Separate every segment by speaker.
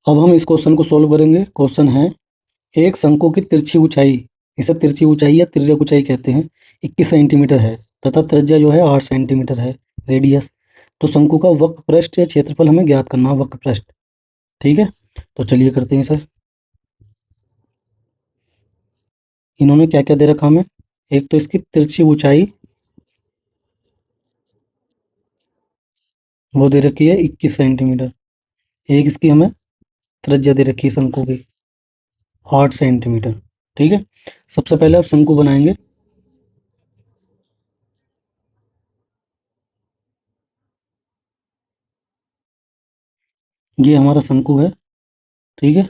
Speaker 1: अब हम इस क्वेश्चन को सॉल्व करेंगे। क्वेश्चन है, एक शंकु की तिरछी ऊंचाई, इसे तिरछी ऊंचाई या तिर्यक ऊंचाई कहते हैं, 21 सेंटीमीटर है तथा त्रिज्या जो है 8 सेंटीमीटर है, रेडियस। तो शंकु का वक्र पृष्ठ या क्षेत्रफल हमें ज्ञात करना है, वक्र पृष्ठ। ठीक है, तो चलिए करते हैं सर। इन्होंने क्या क्या दे रखा हमें, एक तो इसकी तिरछी ऊंचाई वो दे रखी है 21 सेंटीमीटर, एक इसकी हमें त्रिज्या दे रखी है शंकु की 8 सेंटीमीटर। ठीक है, सबसे पहले आप शंकु बनाएंगे। ये हमारा शंकु है। ठीक है,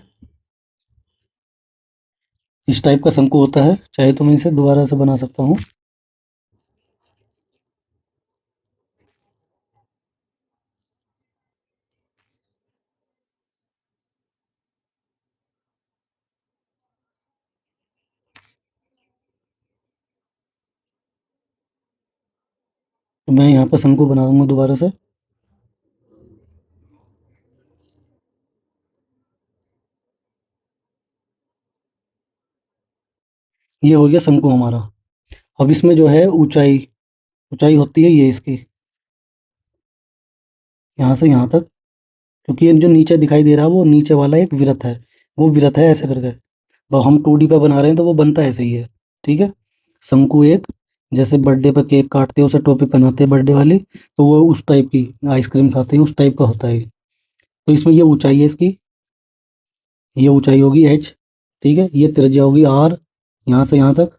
Speaker 1: इस टाइप का शंकु होता है, चाहे तो मैं इसे दोबारा से बना सकता हूँ। तो मैं यहाँ पर शंकु बना दूंगा दोबारा से। ये हो गया शंकु हमारा। अब इसमें जो है ऊंचाई, ऊंचाई होती है ये इसकी, यहाँ से यहाँ तक, क्योंकि ये जो नीचे दिखाई दे रहा है वो नीचे वाला एक वृत्त है, वो वृत्त है ऐसे करके। तो हम 2D पे बना रहे हैं तो वो बनता ऐसे ही है। ठीक है, शंकु एक, जैसे बर्थडे पे केक काटते हैं उसे टोपी पहनाते हैं बर्थडे वाली, तो वो उस टाइप की, आइसक्रीम खाते हैं उस टाइप का होता है ये। तो इसमें ये ऊंचाई है इसकी, ये ऊंचाई होगी h। ठीक है, ये त्रिज्या होगी r, यहाँ से यहाँ तक,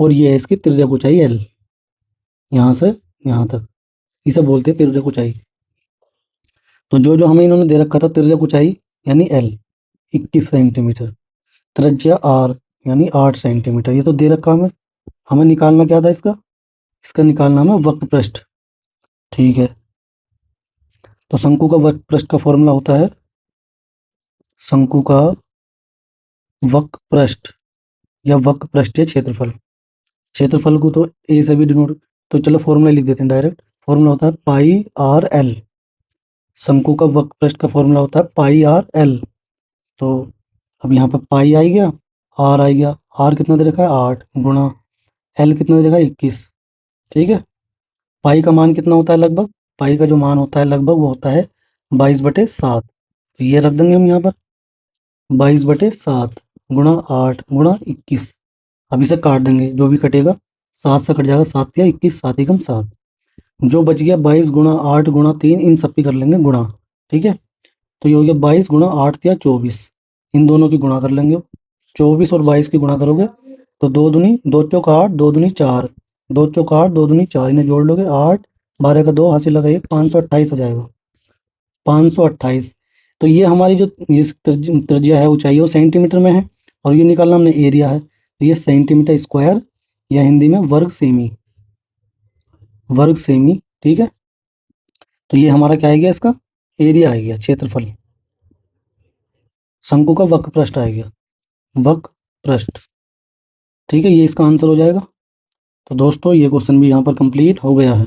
Speaker 1: और ये है इसकी तिर्यक ऊंचाई l, यहाँ से यहाँ तक। इसे बोलते हैं तिर्यक ऊंचाई। तो जो जो हमें इन्होंने दे रखा था, तिर्यक ऊंचाई यानी l 21 सेंटीमीटर, त्रिज्या r यानी 8 सेंटीमीटर, ये तो दे रखा हमें। हमें निकालना क्या था इसका, इसका निकालना हमें वक्र पृष्ठ। ठीक है, तो शंकु का वक्र पृष्ठ का फॉर्मूला होता है, शंकु का वक्र पृष्ठ या वक्र पृष्ठीय क्षेत्रफल। क्षेत्रफल को तो ए से भी डिनोट, तो चलो फॉर्मूला लिख देते हैं डायरेक्ट। फॉर्मूला होता है पाई आर एल। शंकु का वक्र पृष्ठ का फॉर्मूला होता है पाई आर एल। तो अब यहाँ पर पाई आ गया, आर आ गया। आर कितना दे रखा है 8, गुणा एल कितना दे रखा है 21। ठीक है, पाई का मान कितना होता है लगभग, पाई का जो मान होता है लगभग वो होता है 22/7। तो ये रख देंगे हम यहाँ पर 22/7 गुणा 8 गुणा 21। अब इसे काट देंगे, जो भी कटेगा 7 से कट जाएगा, 7 या 21, 7 एकम 7। जो बच गया 22 गुणा 8 गुणा 3, इन सब की कर लेंगे गुणा। ठीक है, तो ये हो गया 22 गुणा 8 या 24, इन दोनों की गुणा कर लेंगे। 24 और 22 की गुणा करोगे तो 2 दूनी 2 चौक 8, 2 दूनी 4, 2 चौक 8, 2 दूनी 4, इन्हें जोड़ लोगे 8, 12 का 2 हासिल लगाइए 528 आ जाएगा, 528। तो ये हमारी जो ये त्रिज्या है, ऊंचाई है, वो सेंटीमीटर में है, और ये निकालना हमने एरिया है, तो ये सेंटीमीटर स्क्वायर या हिंदी में वर्ग सेमी, वर्ग सेमी। ठीक है, तो ये हमारा क्या आ गया, इसका एरिया आ गया, क्षेत्रफल। शंकु का वक्र पृष्ठ आ गया, वक्र पृष्ठ। ठीक है, ये इसका आंसर हो जाएगा। तो दोस्तों ये क्वेश्चन भी यहाँ पर कंप्लीट हो गया है।